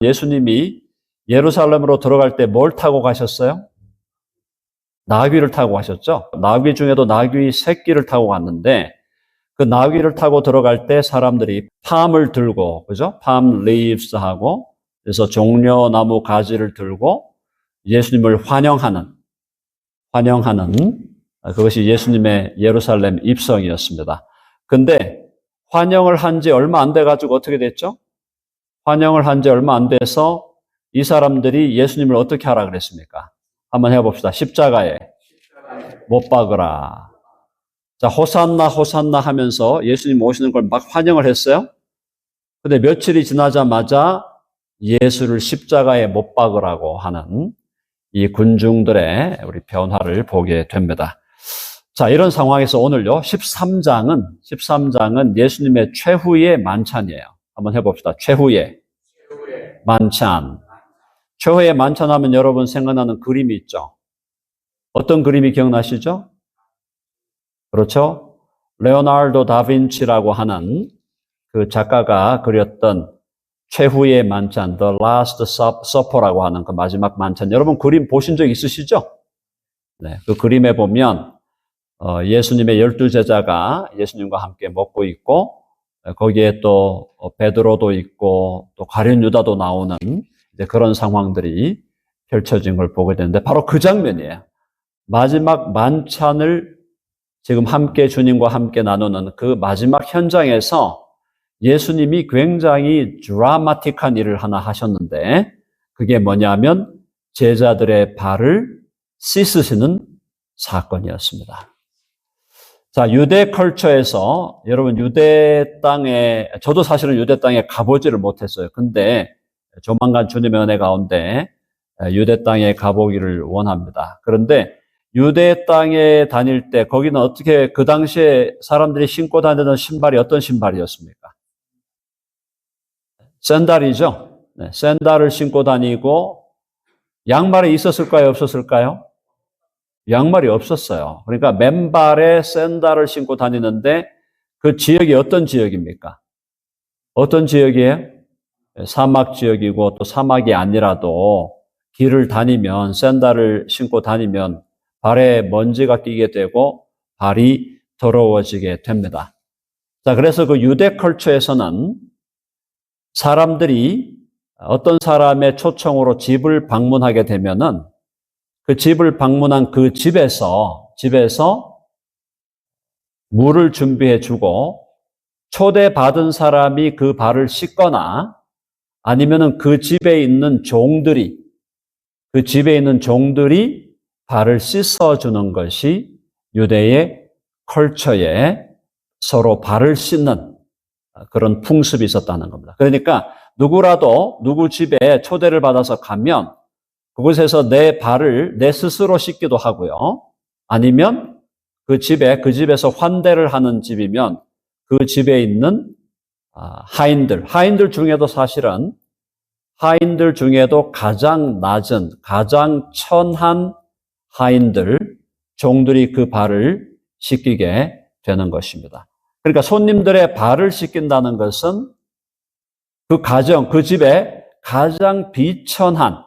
예수님이 예루살렘으로 들어갈 때 뭘 타고 가셨어요? 나귀를 타고 가셨죠? 나귀 중에도 나귀 새끼를 타고 갔는데 그 나귀를 타고 들어갈 때 사람들이 팜을 들고, 그죠? 팜 리브스 하고, 그래서 종려나무 가지를 들고 예수님을 환영하는 그것이 예수님의 예루살렘 입성이었습니다. 근데 환영을 한 지 얼마 안 돼가지고 어떻게 됐죠? 환영을 한 지 얼마 안 돼서 이 사람들이 예수님을 어떻게 하라 그랬습니까? 한번 해봅시다. 십자가에 못 박으라. 자, 호산나 호산나 하면서 예수님 오시는 걸 막 환영을 했어요. 근데 며칠이 지나자마자 예수를 십자가에 못 박으라고 하는 이 군중들의 우리 변화를 보게 됩니다. 자, 이런 상황에서 오늘요, 13장은 예수님의 최후의 만찬이에요. 한번 해봅시다. 최후의 만찬. 최후의 만찬하면 여러분 생각나는 그림이 있죠? 어떤 그림이 기억나시죠? 그렇죠? 레오나르도 다빈치라고 하는 그 작가가 그렸던 최후의 만찬, The Last Supper라고 하는 그 마지막 만찬. 여러분 그림 보신 적 있으시죠? 네, 그 그림에 보면 예수님의 12제자가 예수님과 함께 먹고 있고 거기에 또 베드로도 있고 또 가룟 유다도 나오는 이제 그런 상황들이 펼쳐진 걸 보게 되는데 바로 그 장면이에요. 마지막 만찬을 지금 함께 주님과 함께 나누는 그 마지막 현장에서 예수님이 굉장히 드라마틱한 일을 하나 하셨는데 그게 뭐냐면 제자들의 발을 씻으시는 사건이었습니다. 자, 유대 컬처에서 여러분 유대 땅에 저도 사실은 유대 땅에 가보지를 못했어요. 근데 조만간 주님의 은혜 가운데 유대 땅에 가보기를 원합니다. 그런데 유대 땅에 다닐 때 거기는 어떻게 그 당시에 사람들이 신고 다니던 신발이 어떤 신발이었습니까? 샌들이죠. 네, 샌들을 신고 다니고 양말이 있었을까요? 없었을까요? 양말이 없었어요. 그러니까 맨발에 샌들을 신고 다니는데 그 지역이 어떤 지역입니까? 어떤 지역이에요? 사막 지역이고 또 사막이 아니라도 길을 다니면 샌들을 신고 다니면 발에 먼지가 끼게 되고 발이 더러워지게 됩니다. 자, 그래서 그 유대 컬처에서는 사람들이 어떤 사람의 초청으로 집을 방문하게 되면은 그 집을 방문한 그 집에서 물을 준비해 주고 초대받은 사람이 그 발을 씻거나 아니면은 그 집에 있는 종들이 발을 씻어주는 것이 유대의 컬처에 서로 발을 씻는 그런 풍습이 있었다는 겁니다. 그러니까 누구라도 누구 집에 초대를 받아서 가면 그곳에서 내 발을 내 스스로 씻기도 하고요. 아니면 그 집에서 환대를 하는 집이면 그 집에 있는 하인들 중에도 사실은 하인들 중에도 가장 낮은, 가장 천한 하인들, 종들이 그 발을 씻기게 되는 것입니다. 그러니까 손님들의 발을 씻긴다는 것은 그 가정, 그 집에 가장 비천한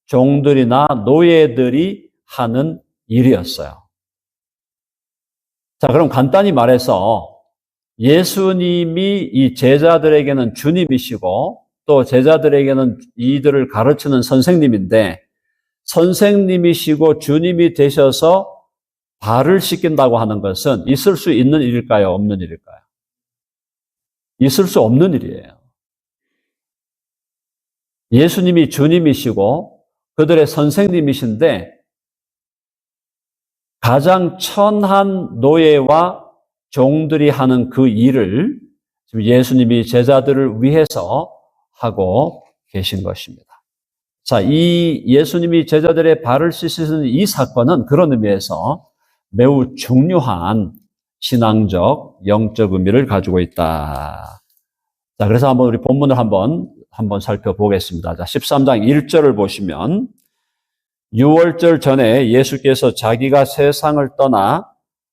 종들이나 노예들이 하는 일이었어요. 자, 그럼 간단히 말해서 예수님이 이 제자들에게는 주님이시고 또 제자들에게는 이들을 가르치는 선생님인데 선생님이시고 주님이 되셔서 발을 씻긴다고 하는 것은 있을 수 있는 일일까요? 없는 일일까요? 있을 수 없는 일이에요. 예수님이 주님이시고 그들의 선생님이신데 가장 천한 노예와 종들이 하는 그 일을 지금 예수님이 제자들을 위해서 하고 계신 것입니다. 자, 이 예수님이 제자들의 발을 씻으시는 이 사건은 그런 의미에서 매우 중요한 신앙적, 영적 의미를 가지고 있다. 자, 그래서 한번 우리 본문을 한번 살펴보겠습니다. 자, 13장 1절을 보시면 유월절 전에 예수께서 자기가 세상을 떠나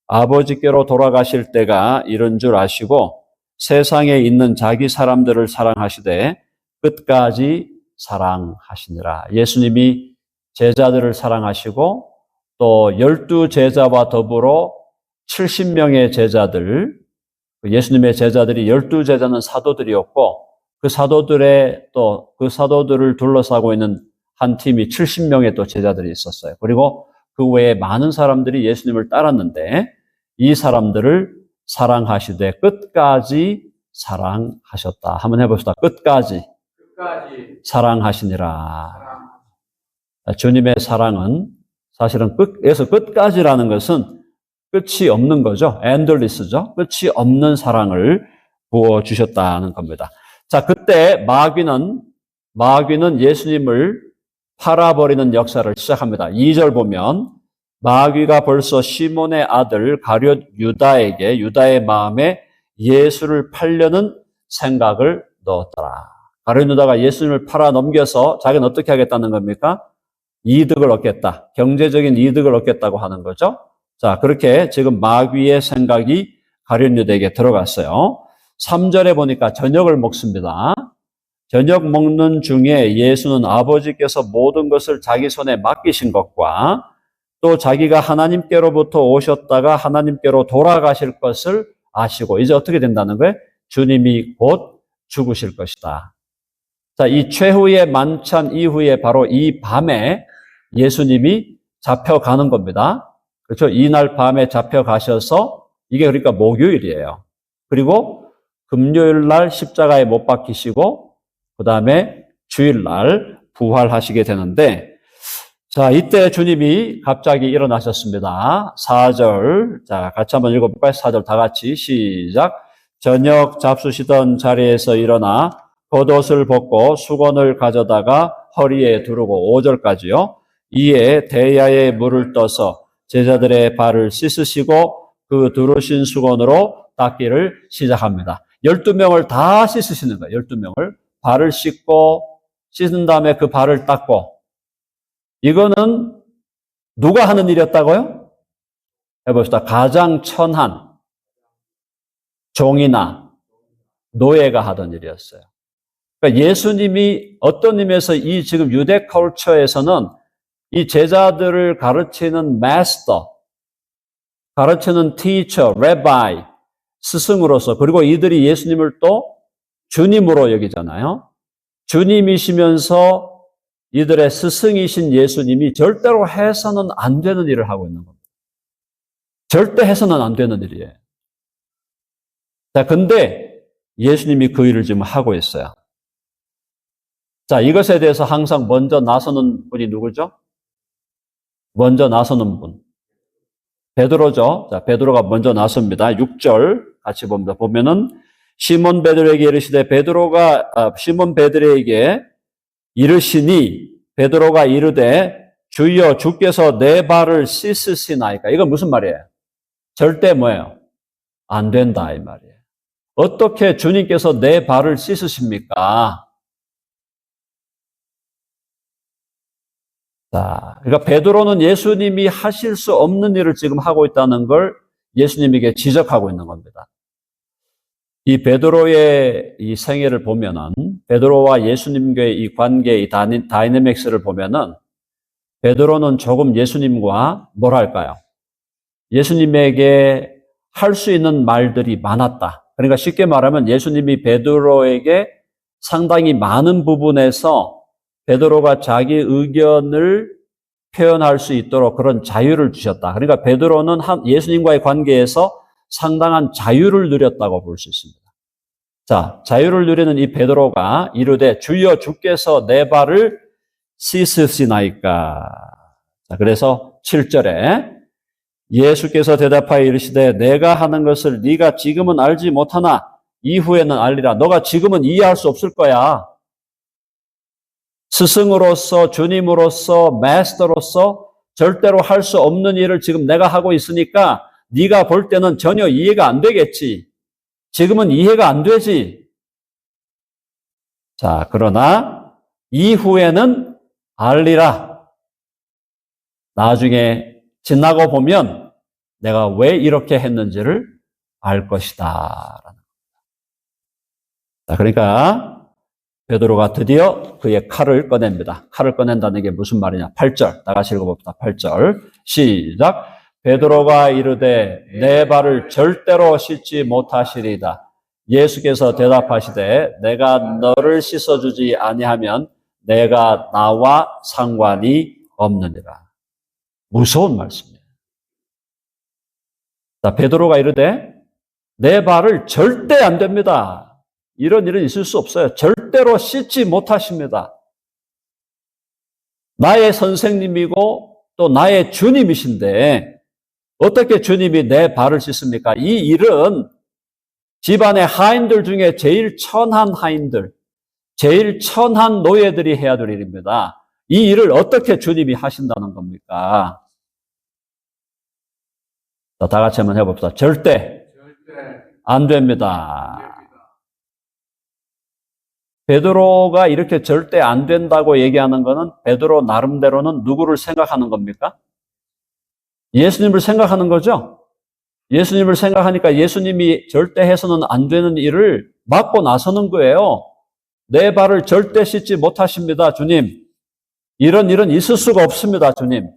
아버지께로 돌아가실 때가 이른 줄 아시고 세상에 있는 자기 사람들을 사랑하시되 끝까지 사랑하시니라. 예수님이 제자들을 사랑하시고 또 12제자와 더불어 70명의 제자들, 예수님의 제자들이 12제자는 사도들이었고 그 사도들을 둘러싸고 있는 한 팀이 70명의 또 제자들이 있었어요. 그리고 그 외에 많은 사람들이 예수님을 따랐는데 이 사람들을 사랑하시되 끝까지 사랑하셨다. 한번 해봅시다. 끝까지 사랑하시니라. 주님의 사랑은 사실은 끝에서 끝까지라는 것은 끝이 없는 거죠. 엔들리스죠. 끝이 없는 사랑을 부어주셨다는 겁니다. 자, 그때 마귀는 예수님을 팔아버리는 역사를 시작합니다. 2절 보면 마귀가 벌써 시몬의 아들 가룟 유다의 마음에 예수를 팔려는 생각을 넣었더라. 가룟 유다가 예수님을 팔아 넘겨서 자기는 어떻게 하겠다는 겁니까? 이득을 얻겠다. 경제적인 이득을 얻겠다고 하는 거죠. 자, 그렇게 지금 마귀의 생각이 가룟 유다에게 들어갔어요. 3절에 보니까 저녁을 먹습니다. 저녁 먹는 중에 예수는 아버지께서 모든 것을 자기 손에 맡기신 것과 또 자기가 하나님께로부터 오셨다가 하나님께로 돌아가실 것을 아시고 이제 어떻게 된다는 거예요? 주님이 곧 죽으실 것이다. 자, 이 최후의 만찬 이후에 바로 이 밤에 예수님이 잡혀가는 겁니다. 그렇죠? 이날 밤에 잡혀가셔서 이게 그러니까 목요일이에요. 그리고 금요일 날 십자가에 못 박히시고 그 다음에 주일날 부활하시게 되는데 자, 이때 주님이 갑자기 일어나셨습니다. 4절. 자, 같이 한번 읽어볼까요? 4절 다 같이 시작. 저녁 잡수시던 자리에서 일어나 겉옷을 벗고 수건을 가져다가 허리에 두르고 5절까지요. 이에 대야에 물을 떠서 제자들의 발을 씻으시고 그 두르신 수건으로 닦기를 시작합니다. 12명을 다 씻으시는 거예요. 12명을. 발을 씻고 씻은 다음에 그 발을 닦고 이거는 누가 하는 일이었다고요? 해봅시다. 가장 천한 종이나 노예가 하던 일이었어요. 그러니까 예수님이 어떤 의미에서 이 지금 유대 컬처에서는 이 제자들을 가르치는 마스터, 가르치는 티처, 레바이, 스승으로서 그리고 이들이 예수님을 또 주님으로 여기잖아요. 주님이시면서 이들의 스승이신 예수님이 절대로 해서는 안 되는 일을 하고 있는 겁니다. 절대 해서는 안 되는 일이에요. 자, 근데 예수님이 그 일을 지금 하고 있어요. 자, 이것에 대해서 항상 먼저 나서는 분이 누구죠? 먼저 나서는 분. 베드로죠. 자, 베드로가 먼저 나섭니다. 6절 같이 봅니다. 보면은 시몬 베드로에게 이르시되 시몬 베드로에게 이르시니 베드로가 이르되 주여 주께서 내 발을 씻으시나이까. 이건 무슨 말이에요? 절대 뭐예요? 안 된다 이 말이에요. 어떻게 주님께서 내 발을 씻으십니까? 자, 그러니까 베드로는 예수님이 하실 수 없는 일을 지금 하고 있다는 걸 예수님에게 지적하고 있는 겁니다. 이 베드로의 이 생애를 보면은 베드로와 예수님과의 이 관계의 이 다이내믹스를 보면은 베드로는 조금 예수님과 뭐랄까요? 예수님에게 할 수 있는 말들이 많았다. 그러니까 쉽게 말하면 예수님이 베드로에게 상당히 많은 부분에서 베드로가 자기 의견을 표현할 수 있도록 그런 자유를 주셨다. 그러니까 베드로는 예수님과의 관계에서 상당한 자유를 누렸다고 볼 수 있습니다. 자, 자유를 누리는 이 베드로가 이르되 주여 주께서 내 발을 씻으시나이까. 자, 그래서 7절에 예수께서 대답하여 이르시되 내가 하는 것을 네가 지금은 알지 못하나 이후에는 알리라. 너가 지금은 이해할 수 없을 거야. 스승으로서 주님으로서 마스터로서 절대로 할 수 없는 일을 지금 내가 하고 있으니까 네가 볼 때는 전혀 이해가 안 되겠지. 지금은 이해가 안 되지. 자, 그러나 이후에는 알리라. 나중에 지나고 보면 내가 왜 이렇게 했는지를 알 것이다. 자, 그러니까 베드로가 드디어 그의 칼을 꺼냅니다. 칼을 꺼낸다는 게 무슨 말이냐? 8절. 다 같이 읽어봅시다. 8절. 시작. 베드로가 이르되 내 발을 절대로 씻지 못하시리이다. 예수께서 대답하시되 내가 너를 씻어주지 아니하면 내가 나와 상관이 없느니라. 무서운 말씀이에요. 자, 베드로가 이르되 내 발을 절대 안 됩니다. 이런 일은 있을 수 없어요. 절대로 씻지 못하십니다. 나의 선생님이고 또 나의 주님이신데 어떻게 주님이 내 발을 씻습니까? 이 일은 집안의 하인들 중에 제일 천한 하인들, 제일 천한 노예들이 해야 될 일입니다. 이 일을 어떻게 주님이 하신다는 겁니까? 자, 다 같이 한번 해봅시다. 절대 안 됩니다. 베드로가 이렇게 절대 안 된다고 얘기하는 것은 베드로 나름대로는 누구를 생각하는 겁니까? 예수님을 생각하는 거죠? 예수님을 생각하니까 예수님이 절대 해서는 안 되는 일을 막고 나서는 거예요. 내 발을 절대 씻지 못하십니다, 주님. 이런 일은 있을 수가 없습니다, 주님.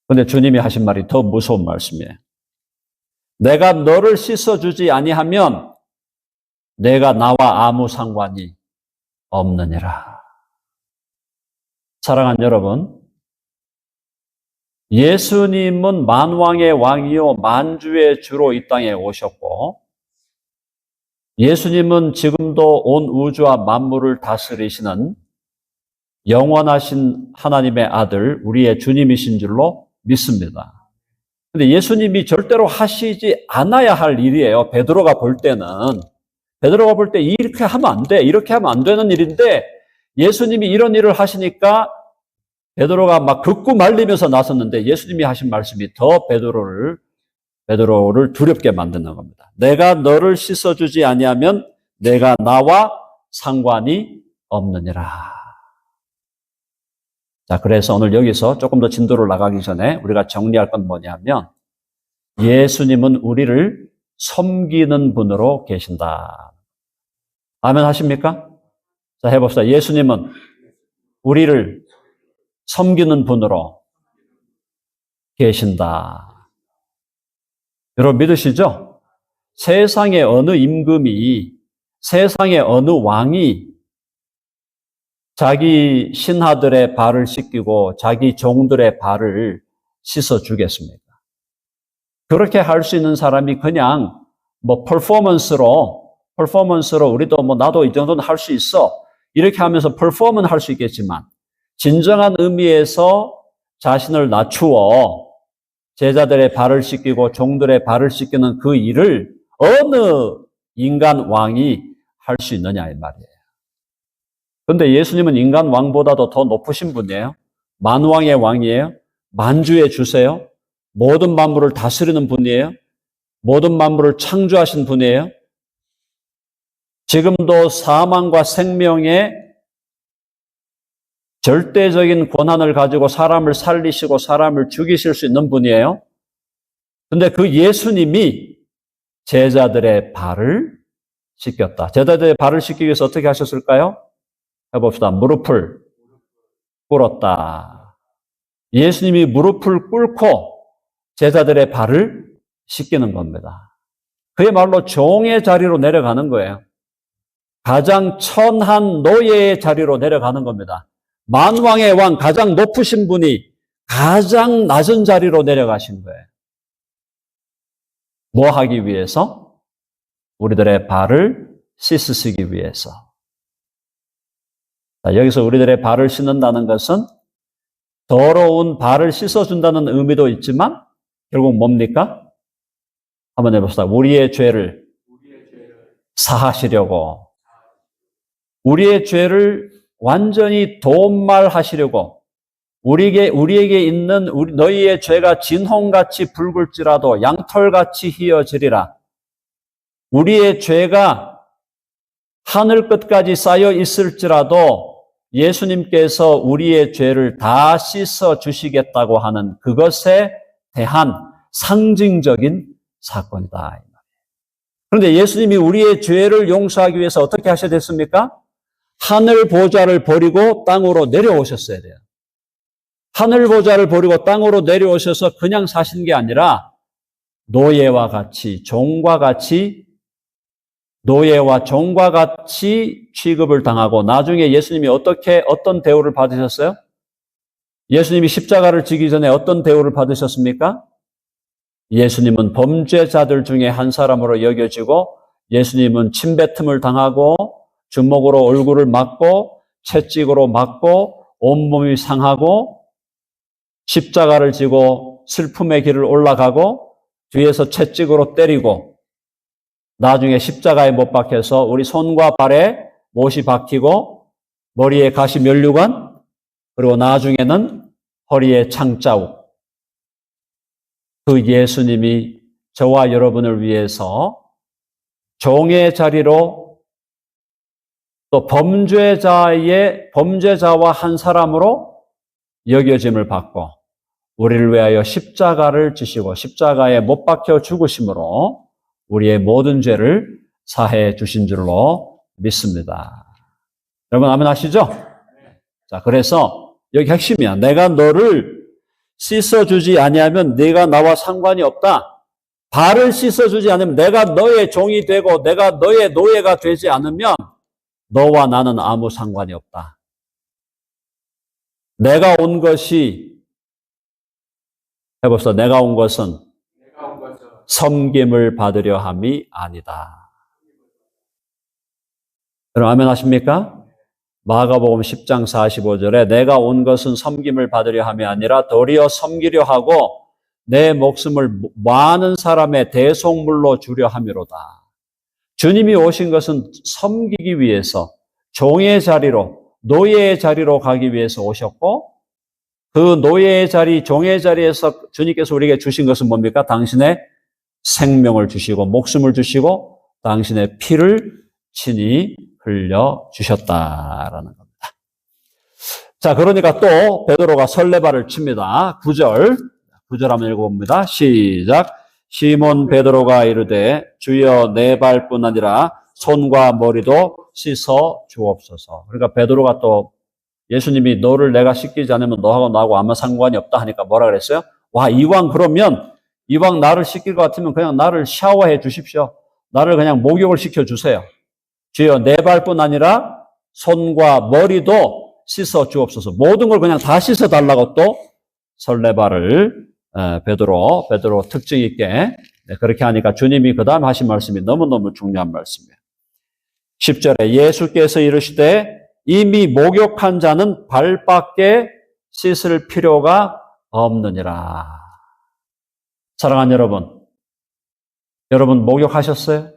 근데 주님이 하신 말이 더 무서운 말씀이에요. 내가 너를 씻어주지 아니하면 내가 나와 아무 상관이 없느니라. 사랑하는 여러분, 예수님은 만왕의 왕이요 만주의 주로 이 땅에 오셨고 예수님은 지금도 온 우주와 만물을 다스리시는 영원하신 하나님의 아들, 우리의 주님이신 줄로 믿습니다. 근데 예수님이 절대로 하시지 않아야 할 일이에요. 베드로가 볼 때는. 베드로가 볼 때 이렇게 하면 안 돼. 이렇게 하면 안 되는 일인데 예수님이 이런 일을 하시니까 베드로가 막 긋고 말리면서 나섰는데 예수님이 하신 말씀이 더 베드로를 두렵게 만드는 겁니다. 내가 너를 씻어주지 아니하면 내가 나와 상관이 없느니라. 자, 그래서 오늘 여기서 조금 더 진도를 나가기 전에 우리가 정리할 건 뭐냐면 예수님은 우리를 섬기는 분으로 계신다. 아멘 하십니까? 자, 해봅시다. 예수님은 우리를 섬기는 분으로 계신다. 여러분 믿으시죠? 세상의 어느 임금이, 세상의 어느 왕이 자기 신하들의 발을 씻기고 자기 종들의 발을 씻어주겠습니까? 그렇게 할 수 있는 사람이 그냥 퍼포먼스로 우리도 나도 이 정도는 할 수 있어. 이렇게 하면서 퍼포먼스 할 수 있겠지만 진정한 의미에서 자신을 낮추어 제자들의 발을 씻기고 종들의 발을 씻기는 그 일을 어느 인간 왕이 할 수 있느냐 이 말이에요. 그런데 예수님은 인간 왕보다도 더 높으신 분이에요. 만왕의 왕이에요. 만주의 주세요. 모든 만물을 다스리는 분이에요. 모든 만물을 창조하신 분이에요. 지금도 사망과 생명의 절대적인 권한을 가지고 사람을 살리시고 사람을 죽이실 수 있는 분이에요. 그런데 그 예수님이 제자들의 발을 씻겼다. 제자들의 발을 씻기 위해서 어떻게 하셨을까요? 해봅시다. 무릎을 꿇었다. 예수님이 무릎을 꿇고 제자들의 발을 씻기는 겁니다. 그야말로 종의 자리로 내려가는 거예요. 가장 천한 노예의 자리로 내려가는 겁니다. 만왕의 왕, 가장 높으신 분이 가장 낮은 자리로 내려가신 거예요. 뭐 하기 위해서? 우리들의 발을 씻으시기 위해서. 자, 여기서 우리들의 발을 씻는다는 것은 더러운 발을 씻어준다는 의미도 있지만 결국 뭡니까? 한번 해봅시다. 우리의 죄를 사하시려고, 우리의 죄를 완전히 도말하시려고, 우리에게 있는 너희의 죄가 진홍같이 붉을지라도 양털같이 희어지리라. 우리의 죄가 하늘 끝까지 쌓여 있을지라도 예수님께서 우리의 죄를 다 씻어 주시겠다고 하는 그것에 대한 상징적인 사건이다. 그런데 예수님이 우리의 죄를 용서하기 위해서 어떻게 하셔야 됐습니까? 하늘 보좌를 버리고 땅으로 내려오셨어야 돼요. 하늘 보좌를 버리고 땅으로 내려오셔서 그냥 사신 게 아니라 노예와 같이, 종과 같이, 노예와 종과 같이 취급을 당하고 나중에 예수님이 어떤 대우를 받으셨어요? 예수님이 십자가를 지기 전에 어떤 대우를 받으셨습니까? 예수님은 범죄자들 중에 한 사람으로 여겨지고 예수님은 침뱉음을 당하고 주먹으로 얼굴을 맞고 채찍으로 맞고 온몸이 상하고 십자가를 지고 슬픔의 길을 올라가고 뒤에서 채찍으로 때리고 나중에 십자가에 못 박혀서 우리 손과 발에 못이 박히고 머리에 가시 면류관 그리고 나중에는 허리에 창자국. 그 예수님이 저와 여러분을 위해서 종의 자리로 또 범죄자와 한 사람으로 여겨짐을 받고 우리를 위하여 십자가를 지시고 십자가에 못 박혀 죽으심으로 우리의 모든 죄를 사해 주신 줄로 믿습니다. 여러분 아멘 하시죠? 자, 그래서 여기 핵심이야. 내가 너를 씻어주지 아니하면 네가 나와 상관이 없다. 발을 씻어주지 않으면 내가 너의 종이 되고 내가 너의 노예가 되지 않으면 너와 나는 아무 상관이 없다. 내가 온 것이 해봅시다. 내가 온 것은 섬김을 받으려 함이 아니다. 여러분 아멘 하십니까? 마가복음 10장 45절에 내가 온 것은 섬김을 받으려 함이 아니라 도리어 섬기려 하고 내 목숨을 많은 사람의 대속물로 주려 함이로다. 주님이 오신 것은 섬기기 위해서 종의 자리로 노예의 자리로 가기 위해서 오셨고 그 노예의 자리, 종의 자리에서 주님께서 우리에게 주신 것은 뭡니까? 당신의 생명을 주시고 목숨을 주시고 당신의 피를 친히 흘려 주셨다라는 겁니다. 자, 그러니까 또 베드로가 설레발을 칩니다. 9절 한번 읽어봅니다. 시작. 시몬 베드로가 이르되 주여 내 발뿐 아니라 손과 머리도 씻어 주옵소서. 그러니까 베드로가 또 예수님이 너를 내가 씻기지 않으면 너하고 나하고 아무 상관이 없다 하니까 뭐라 그랬어요? 와, 이왕 나를 씻길 것 같으면 그냥 나를 샤워해 주십시오. 나를 그냥 목욕을 시켜 주세요. 주여 내 발뿐 아니라 손과 머리도 씻어 주옵소서. 모든 걸 그냥 다 씻어 달라고 또 설레발을 베드로 특징 있게 그렇게 하니까 주님이 그 다음 하신 말씀이 너무너무 중요한 말씀이에요. 10절에 예수께서 이르시되 이미 목욕한 자는 발밖에 씻을 필요가 없느니라. 사랑하는 여러분 목욕하셨어요?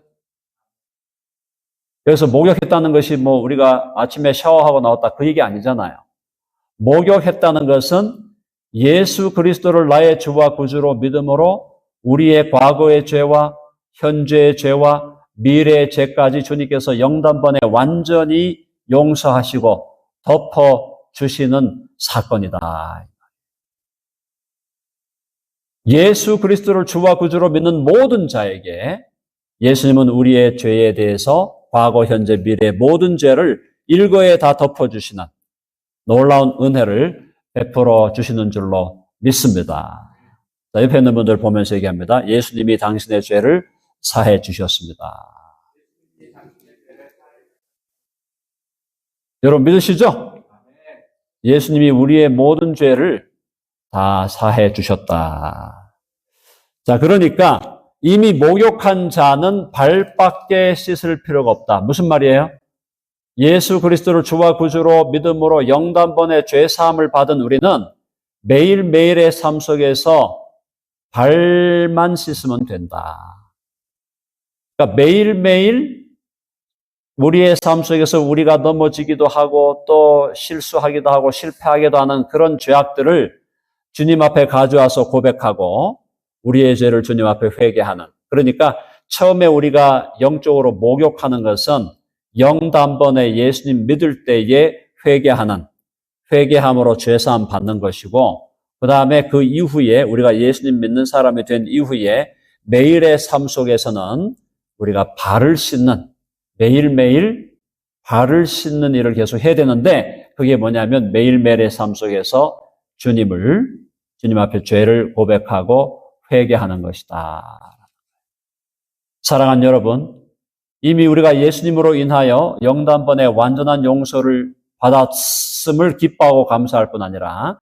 여기서 목욕했다는 것이 우리가 아침에 샤워하고 나왔다 그 얘기 아니잖아요. 목욕했다는 것은 예수 그리스도를 나의 주와 구주로 믿음으로 우리의 과거의 죄와 현재의 죄와 미래의 죄까지 주님께서 영단번에 완전히 용서하시고 덮어주시는 사건이다. 예수 그리스도를 주와 구주로 믿는 모든 자에게 예수님은 우리의 죄에 대해서 과거, 현재, 미래의 모든 죄를 일거에 다 덮어주시는 놀라운 은혜를 베풀어 주시는 줄로 믿습니다. 자, 옆에 있는 분들 보면서 얘기합니다. 예수님이 당신의 죄를 사해 주셨습니다. 여러분 믿으시죠? 예수님이 우리의 모든 죄를 다 사해 주셨다. 자, 그러니까 이미 목욕한 자는 발밖에 씻을 필요가 없다. 무슨 말이에요? 예수 그리스도를 주와 구주로 믿음으로 영단번의 죄 사함을 받은 우리는 매일매일의 삶 속에서 발만 씻으면 된다. 그러니까 매일매일 우리의 삶 속에서 우리가 넘어지기도 하고 또 실수하기도 하고 실패하기도 하는 그런 죄악들을 주님 앞에 가져와서 고백하고 우리의 죄를 주님 앞에 회개하는. 그러니까 처음에 우리가 영적으로 목욕하는 것은 영단번에 예수님 믿을 때에 회개함으로 죄사함 받는 것이고 그 다음에 그 이후에 우리가 예수님 믿는 사람이 된 이후에 매일의 삶 속에서는 우리가 발을 씻는, 매일매일 발을 씻는 일을 계속 해야 되는데, 그게 뭐냐면 매일매일의 삶 속에서 주님 앞에 죄를 고백하고 회개하는 것이다. 사랑하는 여러분, 이미 우리가 예수님으로 인하여 영단번에 완전한 용서를 받았음을 기뻐하고 감사할 뿐 아니라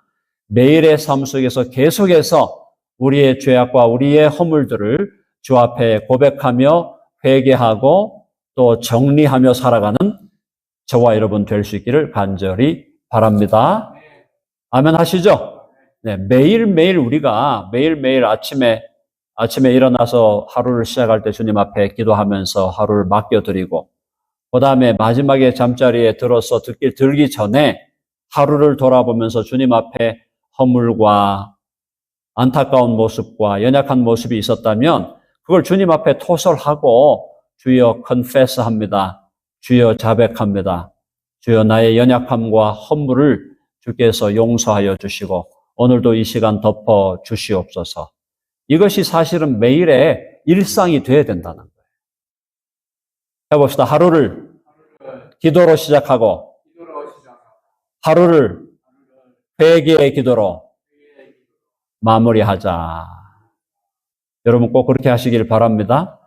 매일의 삶 속에서 계속해서 우리의 죄악과 우리의 허물들을 주 앞에 고백하며 회개하고 또 정리하며 살아가는 저와 여러분 될 수 있기를 간절히 바랍니다. 아멘 하시죠? 네, 매일매일 우리가 매일매일 아침에 일어나서 하루를 시작할 때 주님 앞에 기도하면서 하루를 맡겨드리고, 그 다음에 마지막에 잠자리에 들어서 들기 전에 하루를 돌아보면서 주님 앞에 허물과 안타까운 모습과 연약한 모습이 있었다면 그걸 주님 앞에 토설하고 주여 컨페스합니다. 주여 자백합니다. 주여 나의 연약함과 허물을 주께서 용서하여 주시고 오늘도 이 시간 덮어 주시옵소서. 이것이 사실은 매일의 일상이 되어야 된다는 거예요. 해봅시다. 하루를 기도로 시작하고 하루를 회개의 기도로 마무리하자. 여러분 꼭 그렇게 하시길 바랍니다.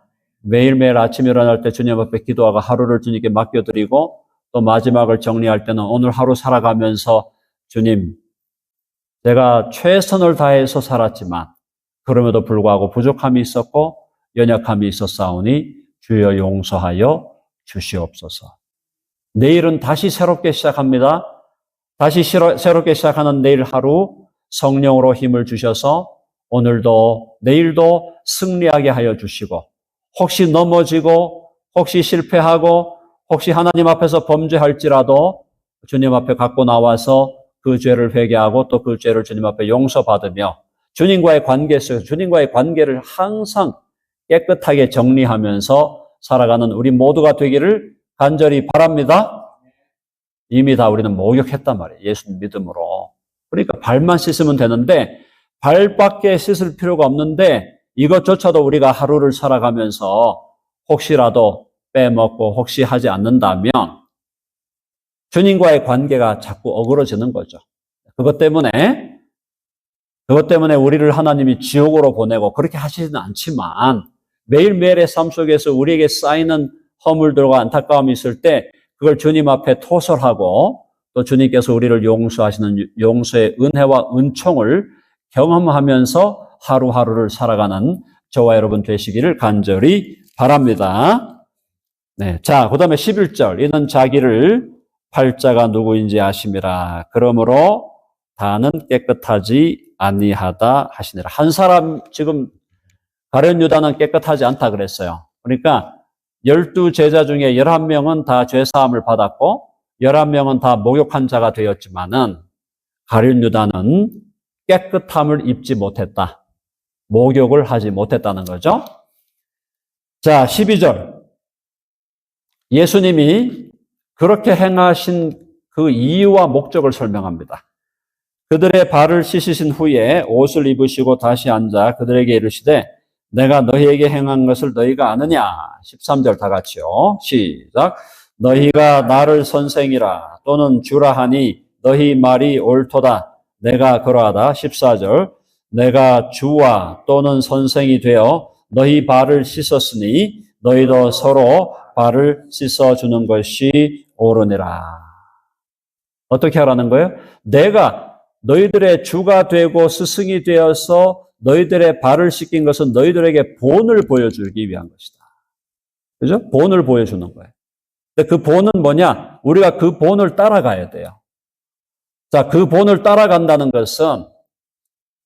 매일매일 아침에 일어날 때 주님 앞에 기도하고 하루를 주님께 맡겨드리고 또 마지막을 정리할 때는 오늘 하루 살아가면서 주님, 내가 최선을 다해서 살았지만 그럼에도 불구하고 부족함이 있었고 연약함이 있었사오니 주여 용서하여 주시옵소서. 내일은 다시 새롭게 시작합니다. 다시 새롭게 시작하는 내일 하루 성령으로 힘을 주셔서 오늘도 내일도 승리하게 하여 주시고 혹시 넘어지고 혹시 실패하고 혹시 하나님 앞에서 범죄할지라도 주님 앞에 갖고 나와서 그 죄를 회개하고 또 그 죄를 주님 앞에 용서받으며 주님과의 관계 속에서 주님과의 관계를 항상 깨끗하게 정리하면서 살아가는 우리 모두가 되기를 간절히 바랍니다. 이미 다 우리는 목욕했단 말이에요. 예수님 믿음으로. 그러니까 발만 씻으면 되는데 발밖에 씻을 필요가 없는데 이것조차도 우리가 하루를 살아가면서 혹시라도 빼먹고 혹시 하지 않는다면 주님과의 관계가 자꾸 어그러지는 거죠. 그것 때문에 우리를 하나님이 지옥으로 보내고 그렇게 하시지는 않지만 매일매일의 삶 속에서 우리에게 쌓이는 허물들과 안타까움이 있을 때 그걸 주님 앞에 토설하고 또 주님께서 우리를 용서하시는 용서의 은혜와 은총을 경험하면서 하루하루를 살아가는 저와 여러분 되시기를 간절히 바랍니다. 네, 자, 그 다음에 11절. 이는 자기를 팔자가 누구인지 아심이라. 그러므로 다는 깨끗하지 아니하다 하시니라. 한 사람 지금 가룟 유다는 깨끗하지 않다 그랬어요. 그러니까 12제자 중에 11명은 다 죄사함을 받았고 11명은 다 목욕한 자가 되었지만은 가룟 유다는 깨끗함을 입지 못했다. 목욕을 하지 못했다는 거죠. 자, 12절. 예수님이 그렇게 행하신 그 이유와 목적을 설명합니다. 그들의 발을 씻으신 후에 옷을 입으시고 다시 앉아 그들에게 이르시되 내가 너희에게 행한 것을 너희가 아느냐? 13절 다 같이요. 시작. 너희가 나를 선생이라 또는 주라 하니 너희 말이 옳도다. 내가 그러하다. 14절. 내가 주와 또는 선생이 되어 너희 발을 씻었으니 너희도 서로 발을 씻어주는 것이 옳으니라. 어떻게 하라는 거예요? 내가 너희들의 주가 되고 스승이 되어서 너희들의 발을 씻긴 것은 너희들에게 본을 보여주기 위한 것이다. 그죠? 본을 보여주는 거예요. 근데 그 본은 뭐냐? 우리가 그 본을 따라가야 돼요. 자, 그 본을 따라간다는 것은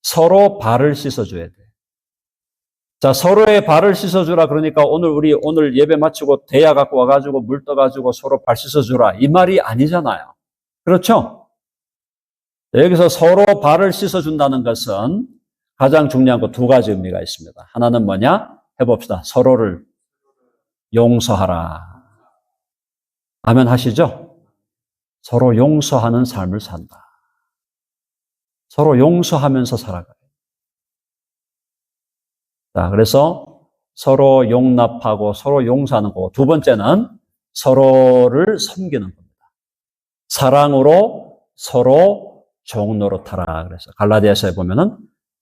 서로 발을 씻어줘야 돼요. 자, 서로의 발을 씻어주라. 그러니까 오늘 예배 마치고 대야 갖고 와가지고 물 떠가지고 서로 발 씻어주라. 이 말이 아니잖아요. 그렇죠? 여기서 서로 발을 씻어준다는 것은 가장 중요한 거 두 가지 의미가 있습니다. 하나는 뭐냐? 해봅시다. 서로를 용서하라. 아멘 하시죠? 서로 용서하는 삶을 산다. 서로 용서하면서 살아가요. 자, 그래서 서로 용납하고 서로 용서하는 거고, 두 번째는 서로를 섬기는 겁니다. 사랑으로 서로 종 노릇하라. 그래서 갈라디아서에 보면은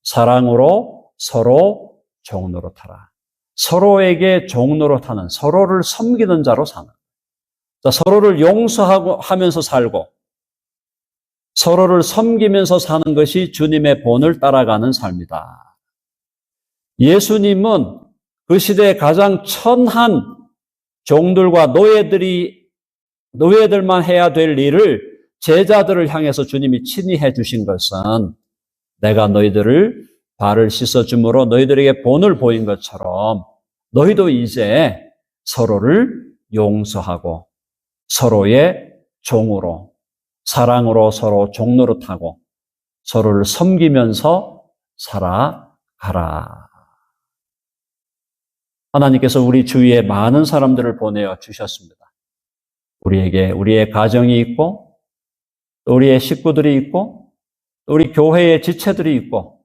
사랑으로 서로 종 노릇하라. 서로에게 종 노릇하는, 서로를 섬기는 자로 사는. 서로를 용서하고 하면서 살고 서로를 섬기면서 사는 것이 주님의 본을 따라가는 삶이다. 예수님은 그 시대의 가장 천한 종들과 노예들만 해야 될 일을 제자들을 향해서 주님이 친히 해주신 것은 내가 너희들을 발을 씻어줌으로 너희들에게 본을 보인 것처럼 너희도 이제 서로를 용서하고 서로의 종으로, 사랑으로 서로 종노릇하고 서로를 섬기면서 살아가라. 하나님께서 우리 주위에 많은 사람들을 보내어 주셨습니다. 우리에게 우리의 가정이 있고, 또 우리의 식구들이 있고, 또 우리 교회의 지체들이 있고,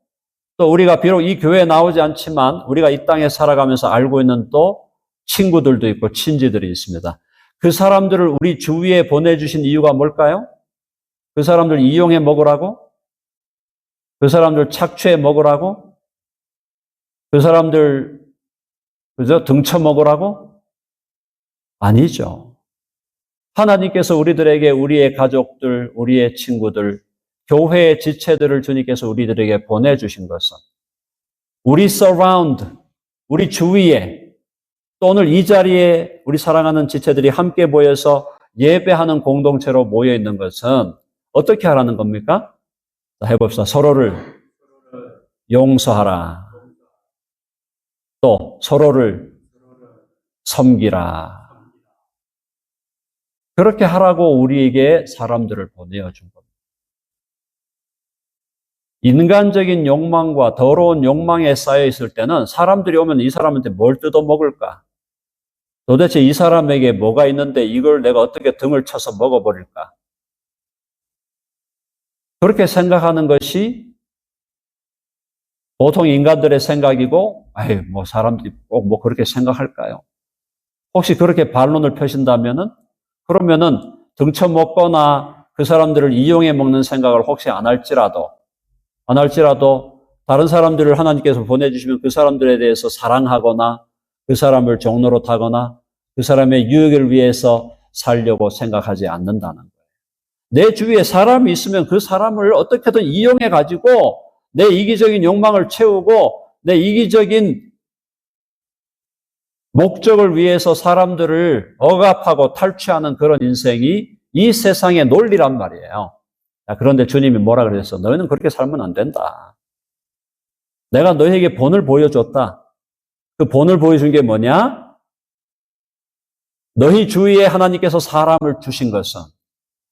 또 우리가 비록 이 교회에 나오지 않지만 우리가 이 땅에 살아가면서 알고 있는 또 친구들도 있고 친지들이 있습니다. 그 사람들을 우리 주위에 보내주신 이유가 뭘까요? 그 사람들 이용해 먹으라고? 그 사람들 착취해 먹으라고? 그 사람들 그저 등쳐 먹으라고? 아니죠. 하나님께서 우리들에게 우리의 가족들, 우리의 친구들, 교회의 지체들을 주님께서 우리들에게 보내주신 것은 우리 surround, 우리 주위에 또 오늘 이 자리에 우리 사랑하는 지체들이 함께 모여서 예배하는 공동체로 모여 있는 것은 어떻게 하라는 겁니까? 해봅시다. 서로를 용서하라. 또 서로를 섬기라. 그렇게 하라고 우리에게 사람들을 보내준 겁니다. 인간적인 욕망과 더러운 욕망에 쌓여 있을 때는 사람들이 오면 이 사람한테 뭘 뜯어 먹을까? 도대체 이 사람에게 뭐가 있는데 이걸 내가 어떻게 등을 쳐서 먹어버릴까? 그렇게 생각하는 것이 보통 인간들의 생각이고, 뭐 사람들이 꼭 뭐 그렇게 생각할까요? 혹시 그렇게 반론을 펴신다면은, 그러면은 등쳐먹거나 그 사람들을 이용해 먹는 생각을 혹시 안 할지라도 다른 사람들을 하나님께서 보내주시면 그 사람들에 대해서 사랑하거나 그 사람을 종노릇하거나 그 사람의 유익을 위해서 살려고 생각하지 않는다는 거예요. 내 주위에 사람이 있으면 그 사람을 어떻게든 이용해 가지고 내 이기적인 욕망을 채우고 내 이기적인 목적을 위해서 사람들을 억압하고 탈취하는 그런 인생이 이 세상의 논리란 말이에요. 그런데 주님이 뭐라 그랬어? 너희는 그렇게 살면 안 된다. 내가 너희에게 본을 보여줬다. 그 본을 보여준 게 뭐냐? 너희 주위에 하나님께서 사람을 주신 것은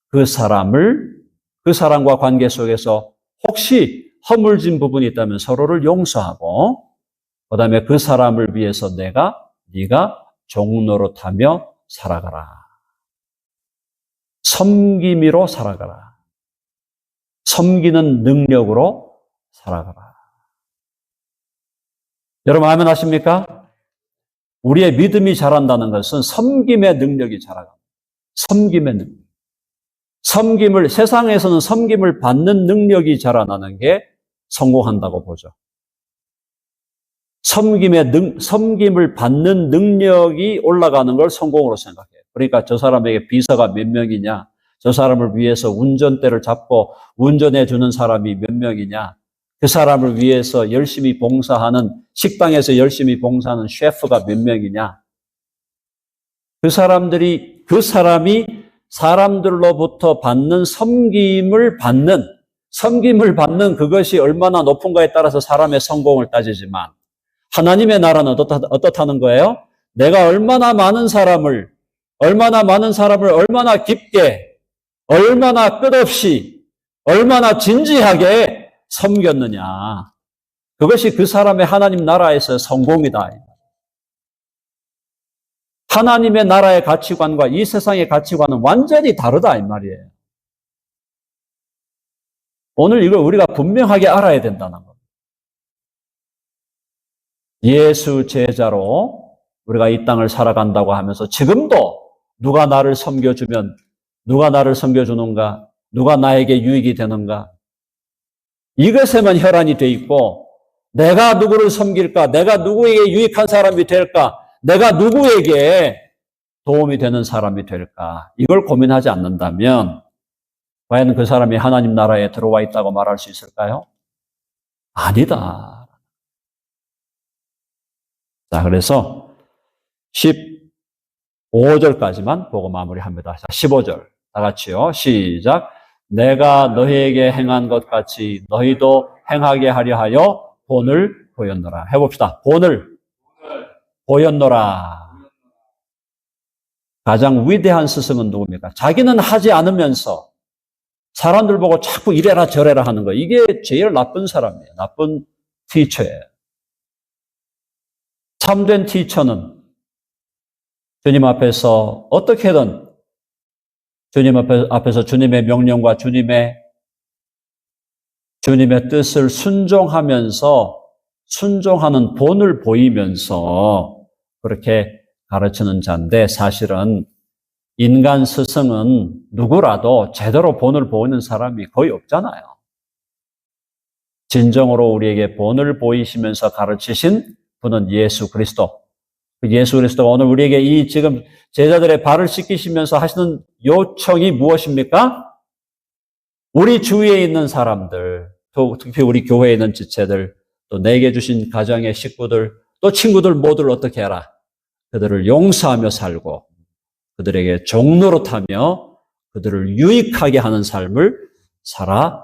그 사람과 관계 속에서 혹시 허물진 부분이 있다면 서로를 용서하고 그다음에 그 사람을 위해서 네가 종노릇하며 살아가라. 섬김으로 살아가라. 섬기는 능력으로 살아가라. 여러분 아멘 하십니까? 우리의 믿음이 자란다는 것은 섬김의 능력이 자라갑니다. 섬김의 능력. 세상에서는 섬김을 받는 능력이 자라나는 게 성공한다고 보죠. 섬김을 받는 능력이 올라가는 걸 성공으로 생각해요. 그러니까 저 사람에게 비서가 몇 명이냐, 저 사람을 위해서 운전대를 잡고 운전해 주는 사람이 몇 명이냐, 그 사람을 위해서 열심히 봉사하는, 식당에서 열심히 봉사하는 셰프가 몇 명이냐, 그 사람이 사람들로부터 받는 섬김을 받는 그것이 얼마나 높은가에 따라서 사람의 성공을 따지지만 하나님의 나라는 어떻다는 거예요? 내가 얼마나 많은 사람을 얼마나 깊게, 얼마나 끝없이, 얼마나 진지하게 섬겼느냐. 그것이 그 사람의 하나님 나라에서의 성공이다. 하나님의 나라의 가치관과 이 세상의 가치관은 완전히 다르다 이 말이에요. 오늘 이걸 우리가 분명하게 알아야 된다는 겁니다. 예수 제자로 우리가 이 땅을 살아간다고 하면서 지금도 누가 나를 섬겨주면 누가 나를 섬겨주는가? 누가 나에게 유익이 되는가? 이것에만 혈안이 돼 있고 내가 누구를 섬길까? 내가 누구에게 유익한 사람이 될까? 내가 누구에게 도움이 되는 사람이 될까? 이걸 고민하지 않는다면 과연 그 사람이 하나님 나라에 들어와 있다고 말할 수 있을까요? 아니다. 자, 그래서 15절까지만 보고 마무리합니다. 자, 15절. 다 같이요. 시작. 내가 너희에게 행한 것 같이 너희도 행하게 하려 하여 본을 보였노라. 해봅시다. 본을 보였노라. 가장 위대한 스승은 누굽니까? 자기는 하지 않으면서 사람들 보고 자꾸 이래라 저래라 하는 거. 이게 제일 나쁜 사람이에요. 나쁜 티처예요. 참된 티처는 주님 앞에서 어떻게든 주님 앞에서 주님의 명령과 주님의 뜻을 순종하는 본을 보이면서 그렇게 가르치는 자인데 사실은 인간 스승은 누구라도 제대로 본을 보이는 사람이 거의 없잖아요. 진정으로 우리에게 본을 보이시면서 가르치신 분은 예수 그리스도. 예수 그리스도가 오늘 우리에게 이 지금 제자들의 발을 씻기시면서 하시는 요청이 무엇입니까? 우리 주위에 있는 사람들, 또 특히 우리 교회에 있는 지체들, 또 내게 주신 가정의 식구들, 또 친구들 모두를 어떻게 해라? 그들을 용서하며 살고 그들에게 종노릇하며 그들을 유익하게 하는 삶을 살아가라.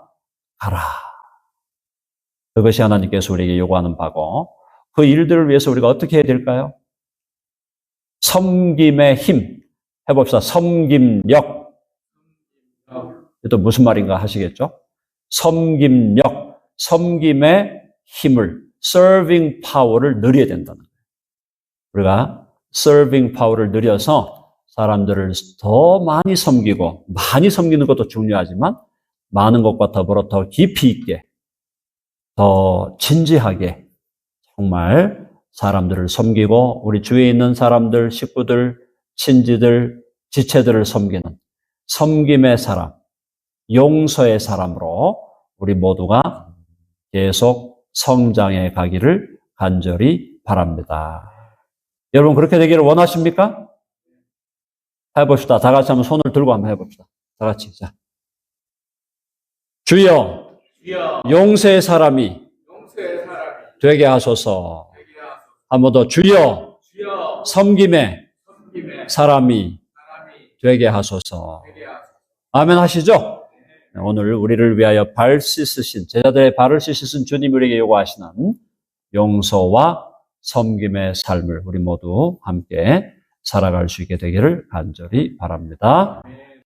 그것이 하나님께서 우리에게 요구하는 바고 그 일들을 위해서 우리가 어떻게 해야 될까요? 섬김의 힘. 해봅시다. 섬김력. 또 무슨 말인가 하시겠죠? 섬김력, 섬김의 힘을, serving power를 누려야 된다는 거예요. 우리가 serving power를 누려서 사람들을 더 많이 섬기고, 많이 섬기는 것도 중요하지만 많은 것과 더불어 더 깊이 있게, 더 진지하게 정말 사람들을 섬기고 우리 주위에 있는 사람들, 식구들, 친지들, 지체들을 섬기는 섬김의 사람, 용서의 사람으로 우리 모두가 계속 성장해 가기를 간절히 바랍니다. 여러분 그렇게 되기를 원하십니까? 해봅시다. 다 같이 한번 손을 들고 한번 해봅시다. 다 같이. 자. 주여, 용서의 사람이 되게 하소서. 한 번 더 주여, 섬김의 사람이 되게 하소서. 아멘 하시죠? 오늘 우리를 위하여 발 씻으신, 제자들의 발을 씻으신 주님 우리에게 요구하시는 용서와 섬김의 삶을 우리 모두 함께 살아갈 수 있게 되기를 간절히 바랍니다.